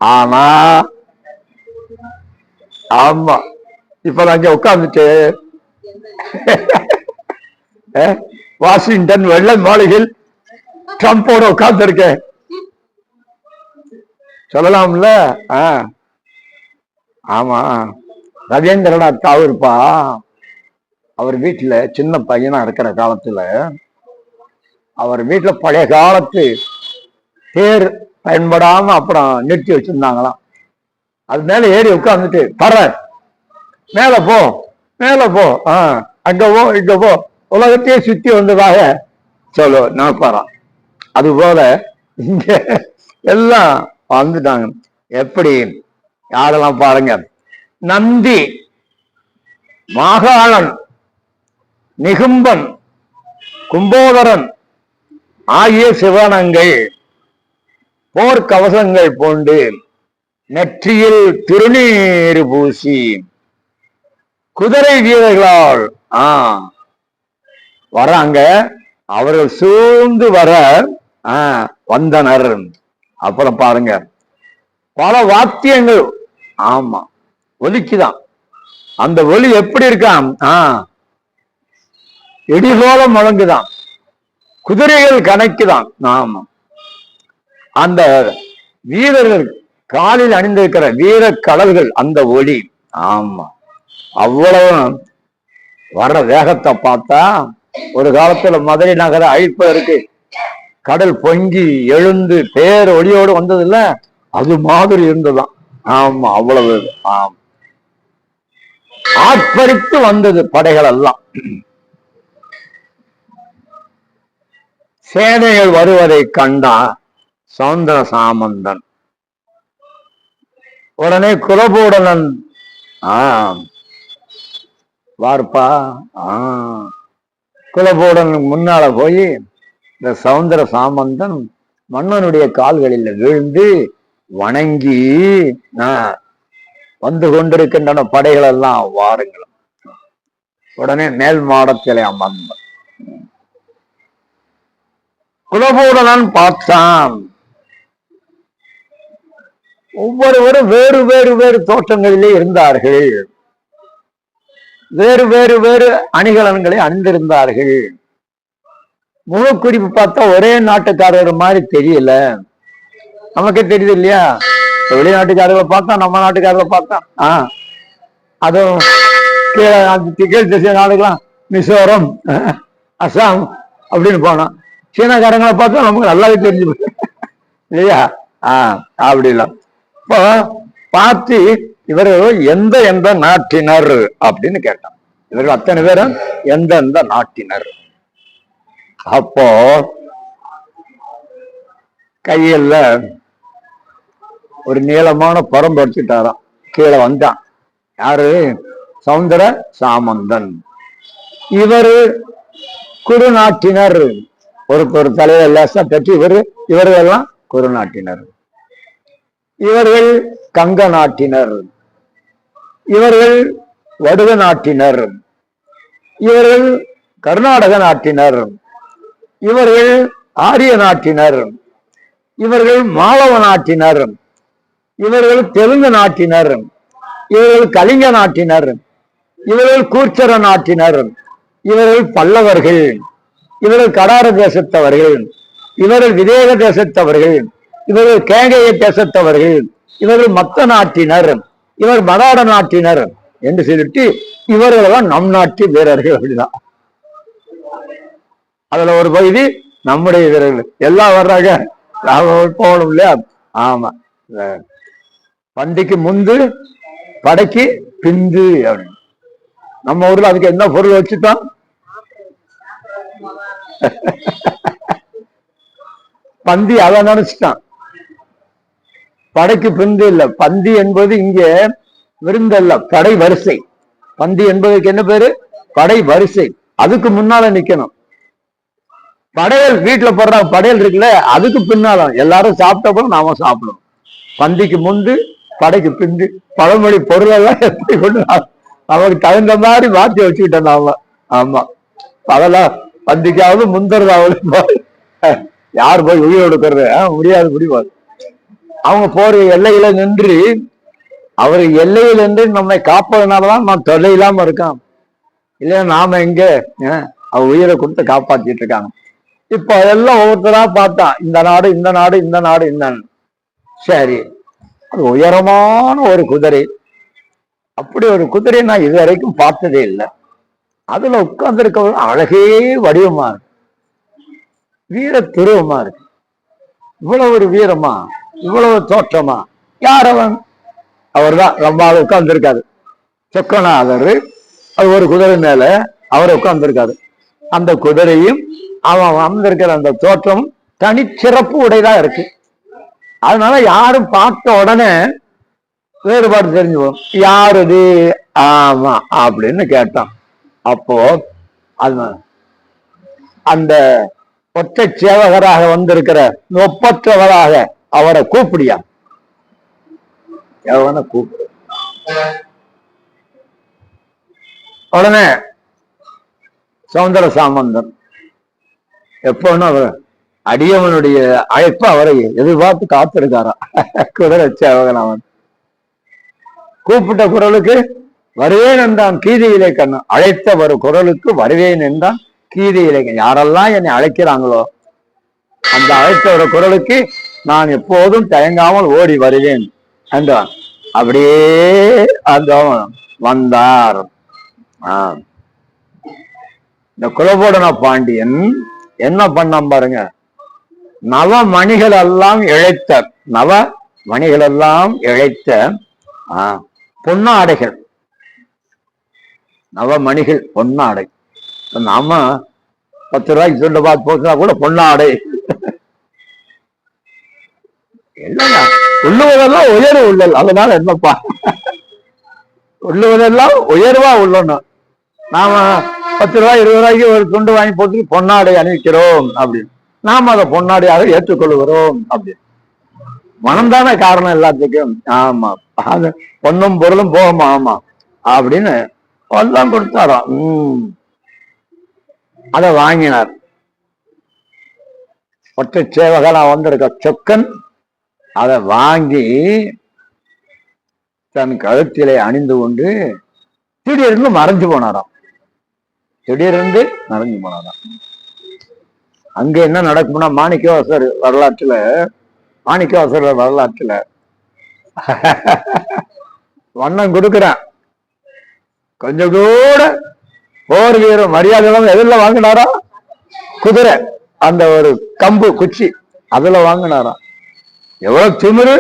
ஆனா ஆமா, இப்ப நான் இங்க உட்கார்ந்துட்டு வாஷிங்டன் வெள்ளை மாளிகையில் ட்ரம்போட உட்கார்ந்து இருக்கேன் சொல்லலாம்ல. ஆமா, ரவீந்திரநாத் தாகூர்ப்பா அவர் வீட்டுல சின்ன பையனா இருக்கிற காலத்துல அவர் வீட்டுல பழைய காலத்து தேர் பயன்படாம அப்புறம் நிறுத்தி வச்சிருந்தாங்களாம். அது மேல ஏறி உட்கார்ந்துட்டு பற மேல போ மேல போ, அங்க போ இங்க போ, உலகத்தையே சுத்தி வந்ததாக சொல்லு நினைப்பாராம். அது போல இங்க எல்லாம் வந்துட்டாங்க. எப்படி யாரெல்லாம் பாருங்க, நந்தி, மாகாளன், நிகும்பன், கும்போதரன் ஆகிய சிவனங்கள் போர்க்கவசங்கள் போன்று நெற்றியில் திருநீறு பூசி குதிரை வீரர்களால் வராங்க. அவர்கள் சூழ்ந்து வர வந்தனர். அப்புறம் பாருங்க, பல வாத்தியங்கள் ஆமா ஒலிக்குதான். அந்த ஒலி எப்படி இருக்கான்? இடிபோல முழங்குதான், குதிரைகள் கணக்குதான். ஆமா, அந்த வீரர்கள் காலில் அணிந்திருக்கிற வீர கடல்கள் அந்த ஒளி. ஆமா, அவ்வளவு வர்ற வேகத்தை பார்த்தா ஒரு காலத்துல மதுரை நகர அழிப்பதற்கு கடல் பொங்கி எழுந்து பேர் ஒளியோடு வந்தது இல்ல, அது மாதிரி இருந்ததுதான். ஆமா, அவ்வளவு ஆர்ப்பரித்து வந்தது படைகள் எல்லாம். சேனைகள் வருவதை கண்டா சௌந்தர சாமந்தன் உடனே குலபூடனன் வார்ப்பா, குலபூடனுக்கு முன்னால போய் இந்த சௌந்தர சாமந்தன் மன்னனுடைய கால்களில் விழுந்து வணங்கி, வந்து கொண்டிருக்கின்றன படைகள் எல்லாம் வாருங்களும். உடனே மேல் மாடத்திலே அமர்ந்தான். குலபூடனன் பார்த்தான், ஒவ்வொருவரும் வேறு வேறு வேறு தோற்றங்களிலே இருந்தார்கள். வேறு வேறு வேறு அணிகலன்களை அணிந்திருந்தார்கள். முகக்குறிப்பு பார்த்தா ஒரே நாட்டுக்காரர் மாதிரி தெரியல. நமக்கே தெரியுது இல்லையா? வெளிநாட்டுக்காரர்களை பார்த்தா நம்ம நாட்டுக்காரர்களை பார்த்தா அதுவும் கீழ் திசை நாடுகளாம் மிசோரம் அசாம் அப்படின்னு போனோம். சீனாக்காரங்களை பார்த்தா நமக்கு நல்லாவே தெரிஞ்சு இல்லையா? அப்படி இல்லை. இப்போ பார்த்து இவர் எந்த எந்த நாட்டினர் அப்படின்னு கேட்டான். இவர்கள் அத்தனை பேரும் எந்தெந்த நாட்டினர். அப்போ கையில ஒரு நீளமான பரம்பு எடுத்துட்டாராம். கீழே வந்தான். யாரு? சௌந்தர சாமந்தன். இவரு குறுநாட்டினர். ஒரு தலைவர் லேசா தட்டி இவர்களெல்லாம் குறுநாட்டினர். இவர்கள் கங்க நாட்டினர். இவர்கள் வடுக நாட்டினர். இவர்கள் கர்நாடக நாட்டினர். இவர்கள் ஆரிய நாட்டினர். இவர்கள் மாளவ நாட்டினர். இவர்கள் தெலுங்கு நாட்டினர். இவர்கள் கலிங்க நாட்டினர். இவர்கள் கூர்ச்சர நாட்டினர். இவர்கள் பல்லவர்கள். இவர்கள் கடார தேசத்தவர்கள். இவர்கள் விதேக தேசத்தவர்கள். இவர்கள் கேகைய தேசத்தவர்கள். இவர்கள் மத்த நாட்டினர். இவர் மராட நாட்டினர் என்று சொல்லிட்டு இவர்களெல்லாம் நம் நாட்டு வீரர்கள். அப்படிதான். அதுல ஒரு பகுதி நம்முடைய வீரர்கள் எல்லாம் வர்றாங்க. போகணும் இல்லையா? ஆமா. பண்டிக்கு முந்து படைக்கு பிந்து அப்படின்னு. நம்ம ஊர்ல அதுக்கு என்ன பொருள் வச்சுட்டோம்? பந்தி அதை நினைச்சுட்டான். படைக்கு பிந்து இல்ல. பந்தி என்பது இங்க விருந்தல்ல, படை வரிசை. பந்தி என்பதுக்கு என்ன பேரு? படை வரிசை. அதுக்கு முன்னால நிக்கணும். படையல் வீட்டுல போடுறாங்க, படையல் இருக்குல்ல, அதுக்கு பின்னால எல்லாரும் சாப்பிட்டப்போ நாம சாப்பிடணும். பந்திக்கு முந்து படைக்கு பிந்து. பழமொழி பொருள் எல்லாம் எப்படி கொண்டு நமக்கு தகுந்த மாதிரி மாற்றி வச்சுக்கிட்டோம் நாம. ஆமா. அதெல்லாம் பந்திக்காவது முந்தறதாவது யார் போய் உயிர் கொடுக்கறது? முடியாது, முடியாது. அவங்க போற எல்லையில நின்று, அவர் எல்லையில் நின்று நம்மை காப்பதுனாலதான் நம்ம தொல்லை இல்லாம இருக்கான். இல்லையா நாம எங்க அவ உயிரை கொடுத்து காப்பாத்திட்டு இருக்காங்க. இப்ப அதெல்லாம் ஒவ்வொருத்தரா பார்த்தா, இந்த நாடு இந்த நாடு இந்த நாடு இந்த. சரி, அது உயரமான ஒரு குதிரை. அப்படி ஒரு குதிரை நான் இதுவரைக்கும் பார்த்ததே இல்லை. அதுல உட்கார்ந்து இருக்க அழகே வடிவமா இருக்கு, வீர துருவமா இருக்கு. இவ்வளவு ஒரு வீரமா, இவ்வளவு தோற்றமா? யார் அவன்? அவர் தான் ரொம்ப ஆள் உட்கார்ந்து இருக்காரு. சொக்கநாதர். அது ஒரு குதிரை மேல அவர் உட்கார்ந்து இருக்காரு. அந்த குதிரையும் அவன் வந்திருக்கிற அந்த தோற்றம் தனிச்சிறப்பு உடையதா இருக்கு. அதனால யாரும் பார்த்த உடனே வேறுபாடு தெரிஞ்சு போகும். யாருது? ஆமா அப்படின்னு கேட்டான். அப்போ அது அந்த ஒற்றை சேவகராக வந்திருக்கிற ஒப்பற்றவராக அவரை கூப்பிடியா? எவனை கூப்பிடு. உடனே சௌந்தர சாமந்தன் எப்போன்னு அவர் அடியவனுடைய அழைப்பு அவரை எதிர்பார்த்து காத்திருக்காரா. குதிரை சேவகன் அவன் கூப்பிட்ட குரலுக்கு வருவேன் என்றான் கீதையிலே கண்ணன். அழைத்த ஒரு குரலுக்கு வருவேன் என்றான் கீதையிலே. யாரெல்லாம் என்னை அழைக்கிறாங்களோ அந்த அழைத்த ஒரு குரலுக்கு நான் எப்போதும் தயங்காமல் ஓடி வருவேன் என்றான். அப்படியே அந்த வந்தார். இந்த குலபோடன பாண்டியன் என்ன பண்ணான் பாருங்க. நவமணிகள் எல்லாம் இழைத்த, நவமணிகள் எல்லாம் இழைத்த பொன்னாடைகள். நவமணிகள் பொன்னாடை. நாம 10 ரூபாய்க்கு சொல்ல பார்த்து போச்சுனா கூட பொன்னாடை இல்லையா? உள்ளுவதெல்லாம் உயர்வு உள்ளல். அதனால என்னப்பா, உள்ளுவதெல்லாம் உயர்வா உள்ளணும். நாம 10 ரூபாய் 20 ரூபாய்க்கு ஒரு துண்டு வாங்கி போட்டு பொன்னாடை அணிவிக்கிறோம் அப்படின்னு நாம அதை பொன்னாடையாக ஏற்றுக்கொள்கிறோம் அப்படின்னு. மனம்தானே காரணம் எல்லாத்துக்கும். ஆமா, அது பொண்ணும் பொருளும் போகுமா? ஆமா அப்படின்னு எல்லாம் கொடுத்தாராம். அதை வாங்கினார். ஒற்றை சேவகனா வந்திருக்க சொக்கன் அதை வாங்கி தன் கழுத்திலே அணிந்து கொண்டு திடீர்னு மறைஞ்சு போனாராம். திடீர்னு மறைஞ்சு போனாராம். அங்க என்ன நடக்கும்னா, மாணிக்கவாசர் வரலாற்றுல வண்ணம் கொடுக்குறேன். கொஞ்சம் கூட போர் வீரம் மரியாதை எதுல வாங்கினாரா? குதிரை, அந்த ஒரு கம்பு குச்சி, அதுல வாங்கினாராம். எவ்வளவு திமிரு!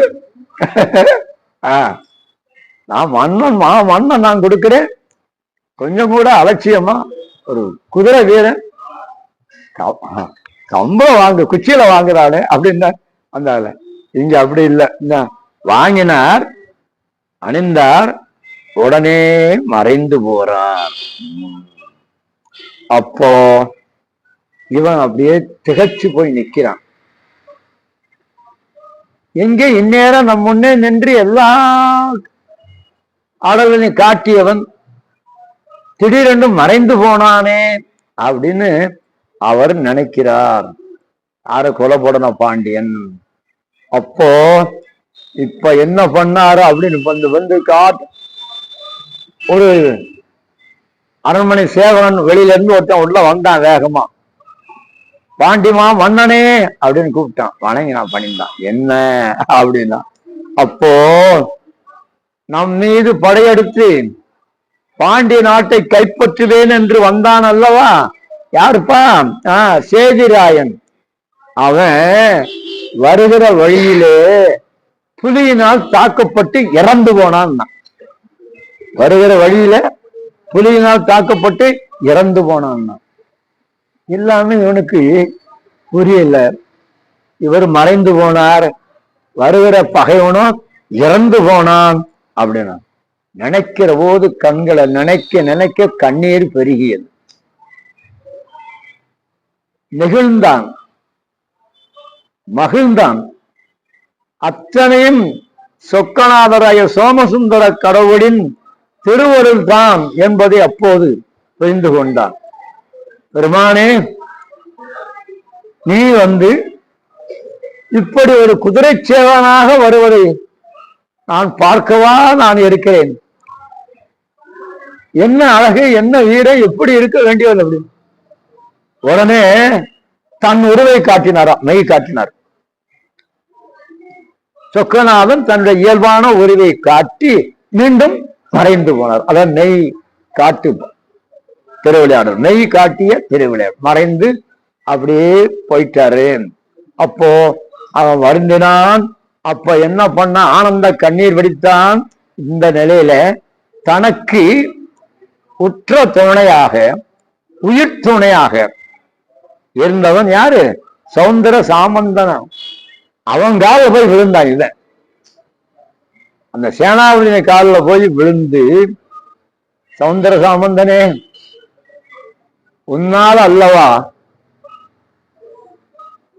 நான் மன்னன் நான் கொடுக்கிறேன், கொஞ்சம் கூட அலட்சியமா ஒரு குதிரை வீரன் கம்பளம் குச்சியில வாங்குறானே அப்படின்னா அந்த இங்க அப்படி இல்லை. வாங்கினார், அணிந்தார், உடனே மறைந்து போறார். அப்போ இவன் அப்படியே திகச்சு போய் நிக்கிறான். எங்க இந்நேரம் நம் முன்னே நின்று எல்லா ஆடலையும் காட்டியவன் திடீரென்று மறைந்து போனானே அப்படின்னு அவர் நினைக்கிறார். யார கொலை போடணும்? பாண்டியன். அப்போ இப்ப என்ன பண்ணாரு அப்படின்னு வந்து ஒரு அரண்மனை சேவகன் வெளியில இருந்து ஒருத்தன் உள்ள வந்தான் வேகமா. பாண்டிமா மன்னனே அப்படின்னு கூப்பிட்டான். வணங்கி நான் பண்ணிட்டான். என்ன அப்படின்னா, அப்போ நம் மீது படையெடுத்து பாண்டிய நாட்டை கைப்பற்றுவேன் என்று வந்தான் அல்லவா? யாருப்பா? சேதிராயன். அவன் வருகிற வழியிலே புலியினால் தாக்கப்பட்டு இறந்து போனான். வருகிற வழியில புலியினால் தாக்கப்பட்டு இறந்து போனான். எல்லாமே இவனுக்கு புரியல. இவர் மறைந்து போனார், வருகிற பகைவனும் இறந்து போனான் அப்படின்னா நினைக்கிற போது கண்களை நினைக்க நினைக்க கண்ணீர் பெருகியது. நெகிழ்ந்தான், மகிழ்ந்தான். அத்தனையும் சொக்கநாதராய சோமசுந்தர கடவுளின் திருவருள் தான் என்பதை அப்போது புரிந்து கொண்டான். பெருமானே, நீ இப்படி ஒரு குதிரை சேவனாக வருவதை நான் பார்க்கவா நான் இருக்கிறேன். என்ன அழகு, என்ன வீர, எப்படி இருக்க வேண்டியது அப்படின்னு உடனே தன் உருவை காட்டினாராம், மெய் காட்டினார். சொக்கநாதன் தன்னுடைய இயல்பான உருவை காட்டி மீண்டும் மறைந்து போனார். அதான் நெய் காட்டு திருவிளையாடல், நெய் காட்டிய திருவிளையாடல். மறைந்து அப்படியே போயிட்டாரு. அப்போ அவன் வருந்தினான். அப்ப என்ன பண்ண? ஆனந்த கண்ணீர் வடித்தான். இந்த நிலையில தனக்கு உற்ற துணையாக, உயிர் துணையாக இருந்தவன் யாரு? சௌந்தர சாமந்தனம். அவன் கால போய் விழுந்தான். இத அந்த சேனாபதியின் காலில் போய் விழுந்து, சௌந்தர சாமந்தனே, உன்னால் அல்லவா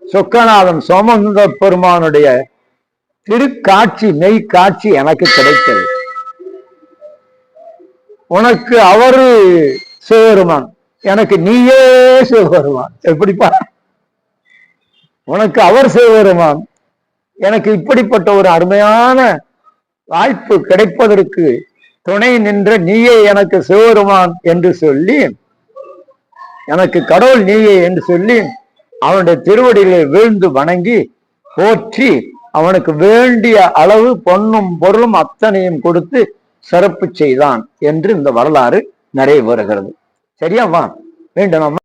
சொக்கநாதன் சோமசுந்தர பெருமானுடைய திருக்காட்சி, மெய் காட்சி எனக்கு கிடைத்தது. உனக்கு அவரு சிவபெருமான், எனக்கு நீயே சிவபெருமான். எப்படிப்பா? உனக்கு அவர் சிவபெருமான், எனக்கு இப்படிப்பட்ட ஒரு அருமையான வாய்ப்பு கிடைப்பதற்கு துணை நின்ற நீயே எனக்கு சிவபெருமான் என்று சொல்லி, எனக்கு கடவுள் நீயே என்று சொல்லி அவனுடைய திருவடிகளை வீழ்ந்து வணங்கி போற்றி அவனுக்கு வேண்டிய அளவு பொன்னும் பொருளும் அத்தனையும் கொடுத்து சிறப்பு செய்தான் என்று இந்த வரலாறு நிறைய வருகிறது. சரியாவா? வேண்டும்.